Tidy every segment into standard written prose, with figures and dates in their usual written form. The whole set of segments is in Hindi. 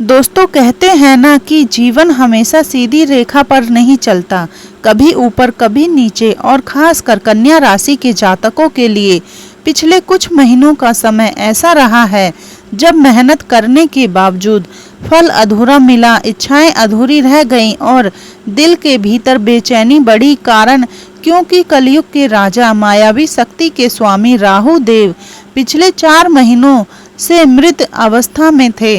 दोस्तों कहते हैं ना कि जीवन हमेशा सीधी रेखा पर नहीं चलता, कभी ऊपर कभी नीचे। और खासकर कन्या राशि के जातकों के लिए पिछले कुछ महीनों का समय ऐसा रहा है जब मेहनत करने के बावजूद फल अधूरा मिला, इच्छाएं अधूरी रह गईं और दिल के भीतर बेचैनी बढ़ी। कारण क्योंकि कलयुग के राजा, मायावी शक्ति के स्वामी राहु देव पिछले 4 महीनों से मृत अवस्था में थे।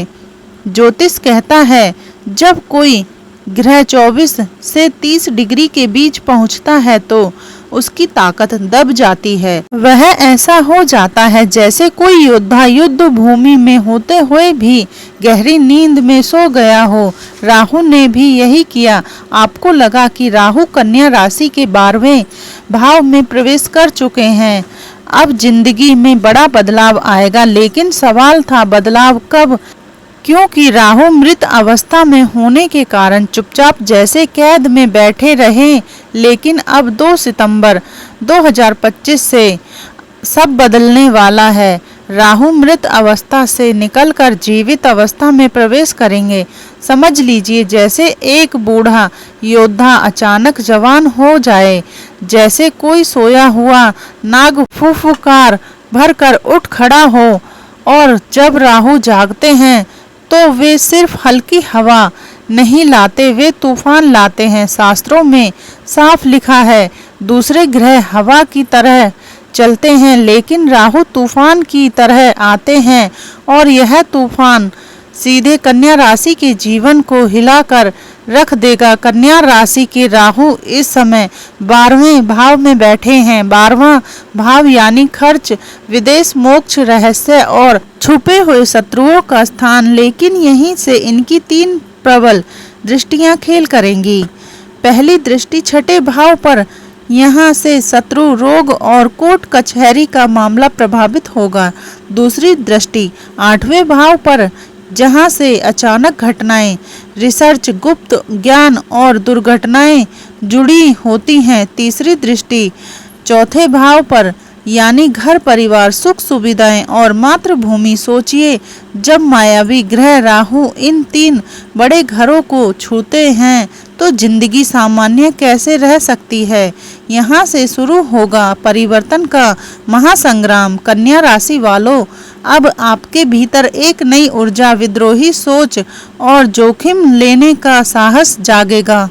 ज्योतिष कहता है जब कोई ग्रह 24 से 30 डिग्री के बीच पहुंचता है तो उसकी ताकत दब जाती है। वह ऐसा हो जाता है जैसे कोई योद्धा युद्ध भूमि में होते हुए भी गहरी नींद में सो गया हो। राहु ने भी यही किया। आपको लगा कि राहु कन्या राशि के 12वें भाव में प्रवेश कर चुके हैं, अब जिंदगी में बड़ा बदलाव आएगा। लेकिन सवाल था बदलाव कब? क्योंकि राहु मृत अवस्था में होने के कारण चुपचाप जैसे कैद में बैठे रहे। लेकिन अब 2 सितंबर 2025 से सब बदलने वाला है। राहु मृत अवस्था से निकलकर जीवित अवस्था में प्रवेश करेंगे। समझ लीजिए जैसे एक बूढ़ा योद्धा अचानक जवान हो जाए, जैसे कोई सोया हुआ नाग फुफकार भरकर उठ खड़ा हो। और जब राहु जागते हैं तो वे सिर्फ हल्की हवा नहीं लाते, वे तूफान लाते हैं। शास्त्रों में साफ लिखा है दूसरे ग्रह हवा की तरह चलते हैं, लेकिन राहु तूफान की तरह आते हैं और यह तूफान सीधे कन्या राशि के जीवन को हिलाकर रख देगा। कन्या राशि के राहु इस समय 12वें भाव में बैठे हैं। 12वां भाव यानी खर्च, विदेश, मोक्ष, रहस्य और छुपे हुए शत्रुओं का स्थान। लेकिन यहीं से इनकी 3 प्रबल दृष्टियां खेल करेंगी। पहली दृष्टि 6ठे भाव पर, यहाँ से शत्रु, रोग और कोर्ट कचहरी का मामला प्रभावित होगा। दूसरी दृष्टि 8वें भाव पर, जहां से अचानक घटनाएं, रिसर्च, गुप्त ज्ञान और दुर्घटनाएं जुड़ी होती हैं। तीसरी दृष्टि 4थे भाव पर, यानी घर, परिवार, सुख सुविधाएं और मातृभूमि। सोचिए जब मायावी ग्रह राहु इन 3 बड़े घरों को छूते हैं तो जिंदगी सामान्य कैसे रह सकती है। यहाँ से शुरू होगा परिवर्तन का महासंग्राम। कन्या राशि वालों, अब आपके भीतर एक नई ऊर्जा, विद्रोही सोच और जोखिम लेने का साहस जागेगा।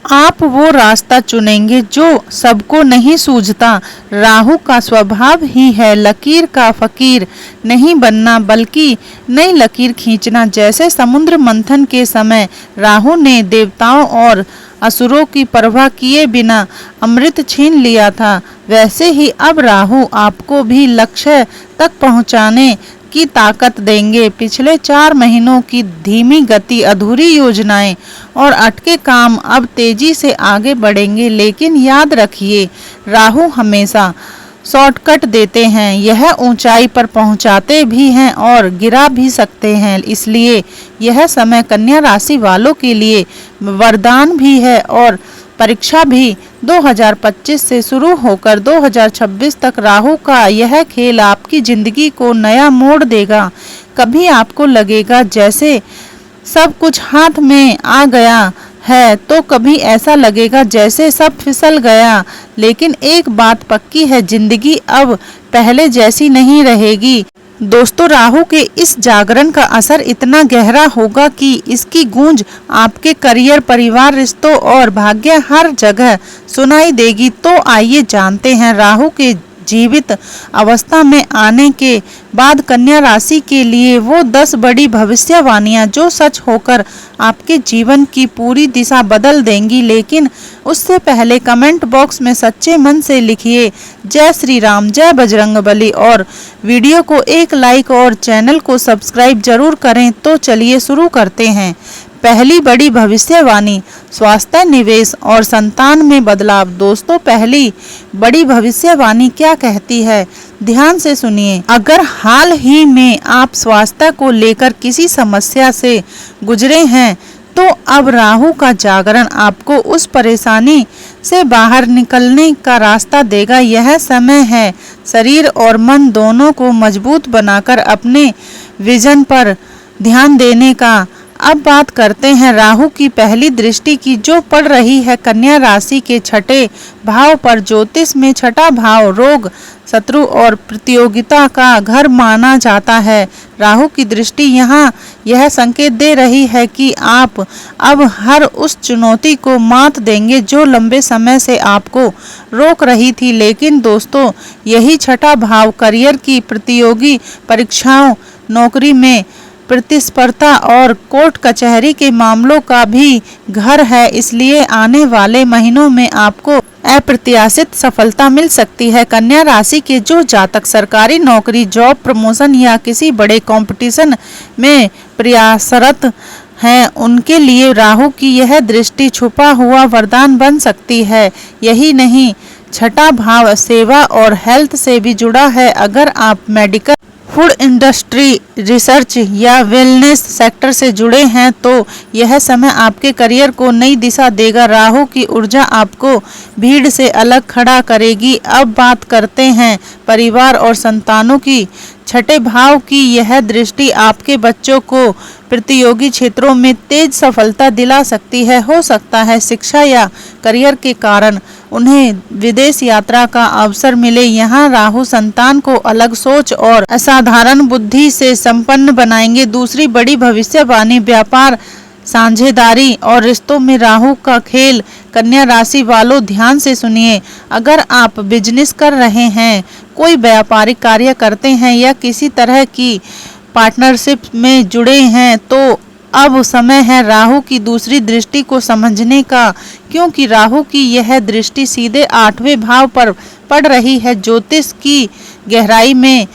आप वो रास्ता चुनेंगे जो सबको नहीं सूझता। राहु का स्वभाव ही है लकीर का फकीर नहीं बनना, बल्कि नई लकीर खींचना। जैसे समुद्र मंथन के समय राहु ने देवताओं और असुरों की परवाह किए बिना अमृत छीन लिया था, वैसे ही अब राहु आपको भी लक्ष्य तक पहुंचाने की ताकत देंगे। पिछले 4 महीनों की धीमी गति, अधूरी योजनाएं और अटके काम अब तेजी से आगे बढ़ेंगे। लेकिन याद रखिए राहु हमेशा शॉर्टकट देते हैं, यह ऊंचाई पर पहुंचाते भी हैं और गिरा भी सकते हैं। इसलिए यह समय कन्या राशि वालों के लिए वरदान भी है और परीक्षा भी। 2025 से शुरू होकर 2026 तक राहु का यह खेल आपकी जिंदगी को नया मोड़ देगा। कभी आपको लगेगा जैसे सब कुछ हाथ में आ गया है, तो कभी ऐसा लगेगा जैसे सब फिसल गया। लेकिन एक बात पक्की है, जिंदगी अब पहले जैसी नहीं रहेगी। दोस्तों, राहु के इस जागरण का असर इतना गहरा होगा कि इसकी गूंज आपके करियर, परिवार, रिश्तों और भाग्य हर जगह सुनाई देगी। तो आइए जानते हैं राहु के जीवित अवस्था में आने के बाद कन्या राशि के लिए वो 10 बड़ी भविष्यवाणियां जो सच होकर आपके जीवन की पूरी दिशा बदल देंगी। लेकिन उससे पहले कमेंट बॉक्स में सच्चे मन से लिखिए जय श्री राम, जय बजरंगबली और वीडियो को एक लाइक और चैनल को सब्सक्राइब जरूर करें। तो चलिए शुरू करते हैं। पहली बड़ी भविष्यवाणी, स्वास्थ्य, निवेश और संतान में बदलाव। दोस्तों, पहली बड़ी भविष्यवाणी क्या कहती है, ध्यान से सुनिए। अगर हाल ही में आप स्वास्थ्य को लेकर किसी समस्या से गुजरे हैं तो अब राहु का जागरण आपको उस परेशानी से बाहर निकलने का रास्ता देगा। यह समय है शरीर और मन दोनों को मजबूत बनाकर अपने विजन पर ध्यान देने का। अब बात करते हैं राहु की पहली दृष्टि की, जो पड़ रही है कन्या राशि के छठे भाव पर। ज्योतिष में छठा भाव रोग, शत्रु और प्रतियोगिता का घर माना जाता है। राहु की दृष्टि यहाँ यह संकेत दे रही है कि आप अब हर उस चुनौती को मात देंगे जो लंबे समय से आपको रोक रही थी। लेकिन दोस्तों, यही छठा भाव करियर की प्रतियोगी परीक्षाओं, नौकरी में प्रतिस्पर्धा और कोर्ट कचहरी के मामलों का भी घर है। इसलिए आने वाले महीनों में आपको अप्रत्याशित सफलता मिल सकती है। कन्या राशि के जो जातक सरकारी नौकरी, जॉब, प्रमोशन या किसी बड़े कंपटीशन में प्रयासरत हैं, उनके लिए राहु की यह दृष्टि छुपा हुआ वरदान बन सकती है। यही नहीं, छठा भाव सेवा और हेल्थ से भी जुड़ा है। अगर आप मेडिकल, फूड इंडस्ट्री, रिसर्च या वेलनेस सेक्टर से जुड़े हैं तो यह समय आपके करियर को नई दिशा देगा। राहु की ऊर्जा आपको भीड़ से अलग खड़ा करेगी। अब बात करते हैं परिवार और संतानों की। छठे भाव की यह दृष्टि आपके बच्चों को प्रतियोगी क्षेत्रों में तेज सफलता दिला सकती है। हो सकता है शिक्षा या करियर के कारण उन्हें विदेश यात्रा का अवसर मिले। यहाँ राहु संतान को अलग सोच और असाधारण बुद्धि से संपन्न बनाएंगे। दूसरी बड़ी भविष्यवाणी, व्यापार, साझेदारी और रिश्तों में राहु का खेल। कन्या राशि वालों, ध्यान से सुनिए। अगर आप बिजनेस कर रहे हैं, कोई व्यापारिक कार्य करते हैं या किसी तरह की पार्टनरशिप में जुड़े हैं, तो अब समय है राहु की दूसरी दृष्टि को समझने का, क्योंकि राहु की यह दृष्टि सीधे 8वें भाव पर पड़ रही है। ज्योतिष की गहराई में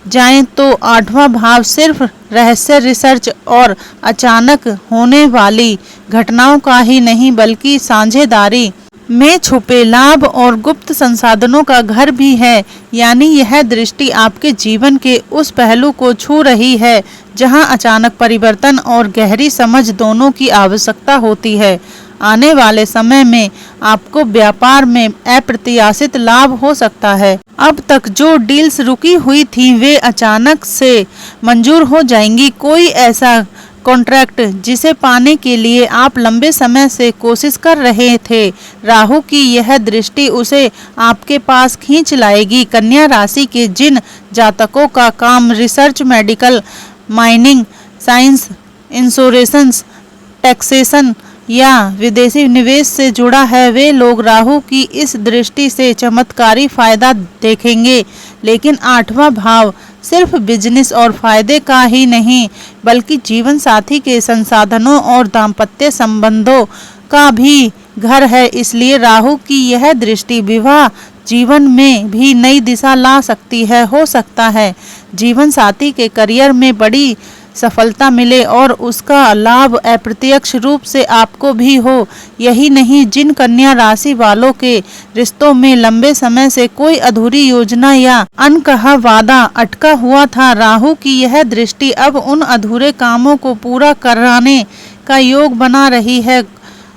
जाएं तो 8वां भाव सिर्फ रहस्य, रिसर्च और अचानक होने वाली घटनाओं का ही नहीं, बल्कि साझेदारी में छुपे लाभ और गुप्त संसाधनों का घर भी है। यानी यह दृष्टि आपके जीवन के उस पहलू को छू रही है जहां अचानक परिवर्तन और गहरी समझ दोनों की आवश्यकता होती है। आने वाले समय में आपको व्यापार में अप्रत्याशित लाभ हो सकता है। अब तक जो डील्स रुकी हुई थी वे अचानक से मंजूर हो जाएंगी। कोई ऐसा कॉन्ट्रैक्ट जिसे पाने के लिए आप लंबे समय से कोशिश कर रहे थे, राहु की यह दृष्टि उसे आपके पास खींच लाएगी। कन्या राशि के जिन जातकों का काम research, medical, mining, science, insurance, taxation या विदेशी निवेश से जुड़ा है, वे लोग राहु की इस दृष्टि से चमत्कारी फायदा देखेंगे। लेकिन 8वां भाव सिर्फ बिजनेस और फायदे का ही नहीं, बल्कि जीवन साथी के संसाधनों और दाम्पत्य संबंधों का भी घर है। इसलिए राहु की यह दृष्टि विवाह जीवन में भी नई दिशा ला सकती है। हो सकता है जीवन साथी के करियर में बड़ी सफलता मिले और उसका लाभ अप्रत्यक्ष रूप से आपको भी हो। यही नहीं, जिन कन्या राशि वालों के रिश्तों में लंबे समय से कोई अधूरी योजना या अनकहा वादा अटका हुआ था, राहु की यह दृष्टि अब उन अधूरे कामों को पूरा कराने का योग बना रही है।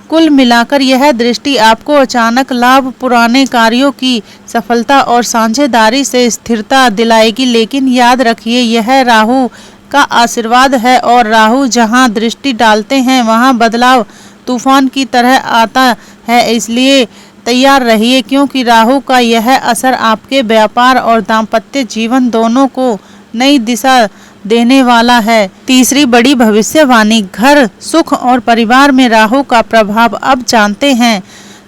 कुल मिलाकर यह दृष्टि आपको अचानक लाभ, पुराने कार्यों की सफलता और साझेदारी से स्थिरता दिलाएगी। लेकिन याद रखिए, यह राहु का आशीर्वाद है और राहु जहां दृष्टि डालते हैं वहां बदलाव तूफान की तरह आता है। इसलिए तैयार रहिए, क्योंकि राहु का यह असर आपके व्यापार और दाम्पत्य जीवन दोनों को नई दिशा देने वाला है। तीसरी बड़ी भविष्यवाणी, घर, सुख और परिवार में राहु का प्रभाव। अब जानते हैं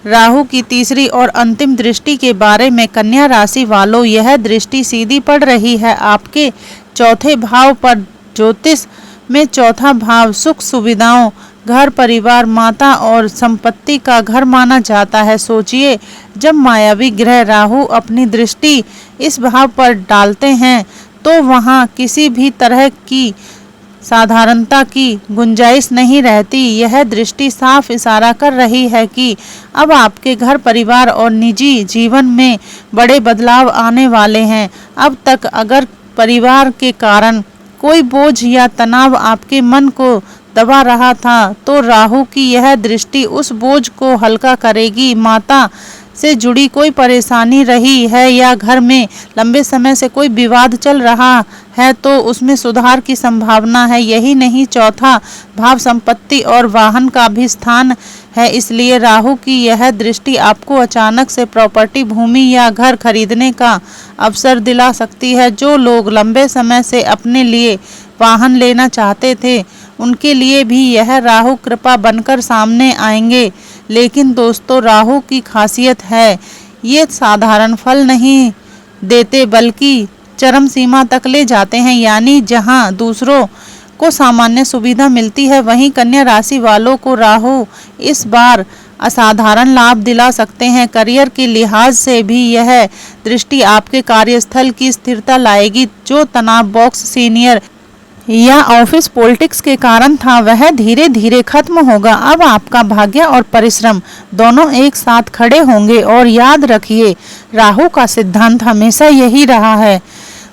राहु की तीसरी और अंतिम दृष्टि के बारे में। कन्या राशि वालों, यह दृष्टि सीधी पड़ रही है आपके चौथे भाव पर। ज्योतिष में चौथा भाव सुख सुविधाओं, घर, परिवार, माता और संपत्ति का घर माना जाता है। सोचिए, जब मायावी ग्रह राहु अपनी दृष्टि इस भाव पर डालते हैं तो वहां किसी भी तरह की साधारणता की गुंजाइश नहीं रहती। यह दृष्टि साफ इशारा कर रही है कि अब आपके घर, परिवार और निजी जीवन में बड़े बदलाव आने वाले हैं। अब तक अगर परिवार के कारण कोई बोझ या तनाव आपके मन को दबा रहा था, तो राहु की यह दृष्टि उस बोझ को हल्का करेगी। माता से जुड़ी कोई परेशानी रही है या घर में लंबे समय से कोई विवाद चल रहा है तो उसमें सुधार की संभावना है। यही नहीं, चौथा भाव संपत्ति और वाहन का भी स्थान है, इसलिए राहु की यह दृष्टि आपको अचानक से प्रॉपर्टी, भूमि या घर खरीदने का अवसर दिला सकती है। जो लोग लंबे समय से अपने लिए वाहन लेना चाहते थे उनके लिए भी यह राहु कृपा बनकर सामने आएंगे। लेकिन दोस्तों, राहु की खासियत है, ये साधारण फल नहीं देते बल्कि चरम सीमा तक ले जाते हैं। यानी जहां दूसरों को सामान्य सुविधा मिलती है वहीं कन्या राशि वालों को राहु इस बार असाधारण लाभ दिला सकते हैं। करियर के लिहाज से भी यह दृष्टि आपके कार्यस्थल की स्थिरता लाएगी। जो तनाव बॉक्स, सीनियर या ऑफिस पॉलिटिक्स के कारण था वह धीरे धीरे खत्म होगा। अब आपका भाग्य और परिश्रम दोनों एक साथ खड़े होंगे। और याद रखिए, राहु का सिद्धांत हमेशा यही रहा है,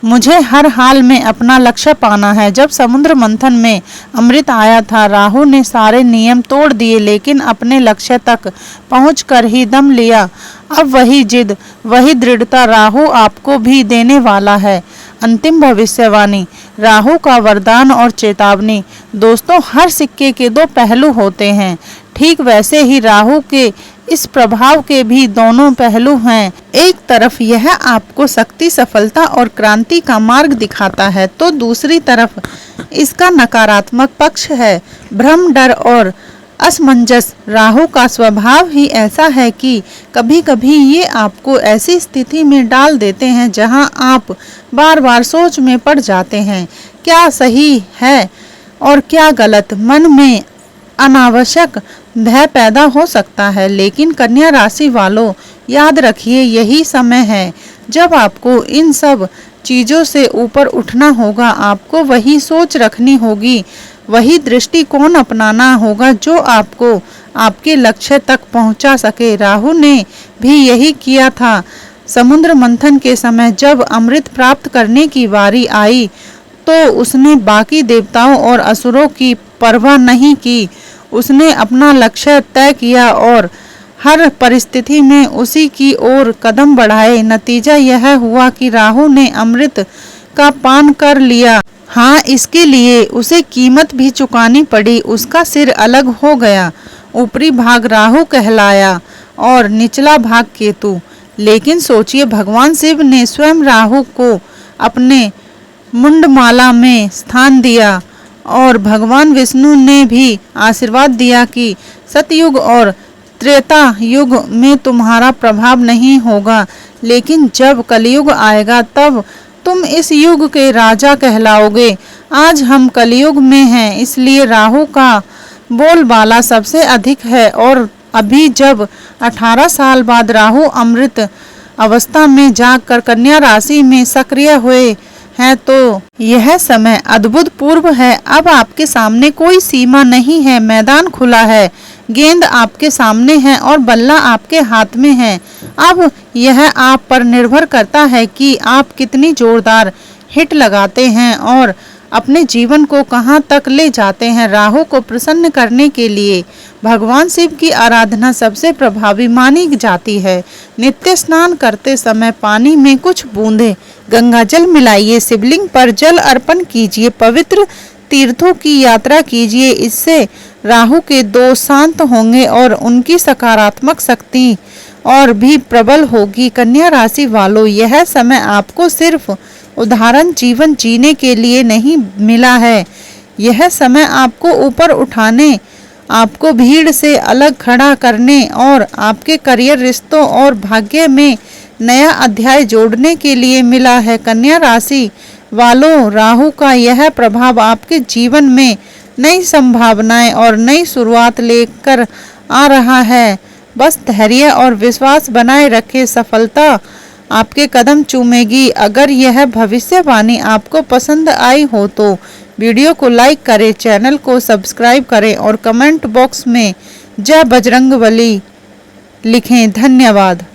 मुझे हर हाल में अपना लक्ष्य पाना है। जब समुद्र मंथन में अमृत आया था, राहु ने सारे नियम तोड़ दिए लेकिन अपने लक्ष्य तक पहुंचकर ही दम लिया। अब वही जिद, वही दृढ़ता राहु आपको भी देने वाला है। अंतिम भविष्यवाणी, राहु का वरदान और चेतावनी। दोस्तों, हर सिक्के के दो पहलू होते हैं, ठीक वैसे ही राहु के इस प्रभाव के भी दोनों पहलू हैं। एक तरफ यह आपको शक्ति, सफलता और क्रांति का मार्ग दिखाता है तो दूसरी तरफ इसका नकारात्मक पक्ष है, भ्रम, डर और असमंजस। राहु का स्वभाव ही ऐसा है कि कभी कभी ये आपको ऐसी स्थिति में डाल देते हैं जहां आप बार बार सोच में पड़ जाते हैं, क्या सही है और क्या गलत। मन में अनावश्यक भय पैदा हो सकता है। लेकिन कन्या राशि वालों, याद रखिए, यही समय है जब आपको इन सब चीजों से ऊपर उठना होगा। आपको वही सोच रखनी होगी, वही दृष्टिकोण अपनाना होगा जो आपको आपके लक्ष्य तक पहुंचा सके। राहु ने भी यही किया था। समुद्र मंथन के समय जब अमृत प्राप्त करने की बारी आई तो उसने बाकी देवताओं और असुरों की परवाह नहीं की। उसने अपना लक्ष्य तय किया और हर परिस्थिति में उसी की ओर कदम बढ़ाए। नतीजा यह हुआ कि राहु ने अमृत का पान कर लिया। हाँ, इसके लिए उसे कीमत भी चुकानी पड़ी। उसका सिर अलग हो गया, ऊपरी भाग राहु कहलाया और निचला भाग केतु। लेकिन सोचिए, भगवान शिव ने स्वयं राहु को अपने मुंडमाला में स्थान दिया और भगवान विष्णु ने भी आशीर्वाद दिया कि सतयुग और त्रेता युग में तुम्हारा प्रभाव नहीं होगा, लेकिन जब कलयुग आएगा तब तुम इस युग के राजा कहलाओगे। आज हम कलयुग में हैं, इसलिए राहु का बोलबाला सबसे अधिक है। और अभी जब 18 साल बाद राहु अमृत अवस्था में जाकर कन्या राशि में सक्रिय हुए हैं तो यह समय अद्भुत पूर्व है। अब आपके सामने कोई सीमा नहीं है, मैदान खुला है, गेंद आपके सामने है और बल्ला आपके हाथ में है। अब यह आप पर निर्भर करता है कि आप कितनी जोरदार हिट लगाते हैं और अपने जीवन को कहां तक ले जाते हैं। राहु को प्रसन्न करने के लिए भगवान शिव की आराधना सबसे प्रभावी मानी जाती है। नित्य स्नान करते समय पानी में कुछ बूंदे गंगा जल मिलाइए, शिवलिंग पर जल अर्पण कीजिए, पवित्र तीर्थों की यात्रा कीजिए। इससे राहु के दोष शांत होंगे और उनकी सकारात्मक शक्ति और भी प्रबल होगी। कन्या राशि वालों, यह समय आपको सिर्फ उदाहरण जीवन जीने के लिए नहीं मिला है। यह समय आपको ऊपर उठाने, आपको भीड़ से अलग खड़ा करने और आपके करियर, रिश्तों और भाग्य में नया अध्याय जोड़ने के लिए मिला है। कन्या राशि वालों, राहु का यह प्रभाव आपके जीवन में नई संभावनाएं और नई शुरुआत लेकर आ रहा है। बस धैर्य और विश्वास बनाए रखें, सफलता आपके कदम चूमेगी। अगर यह भविष्यवाणी आपको पसंद आई हो तो वीडियो को लाइक करें, चैनल को सब्सक्राइब करें और कमेंट बॉक्स में जय बजरंगबली लिखें। धन्यवाद।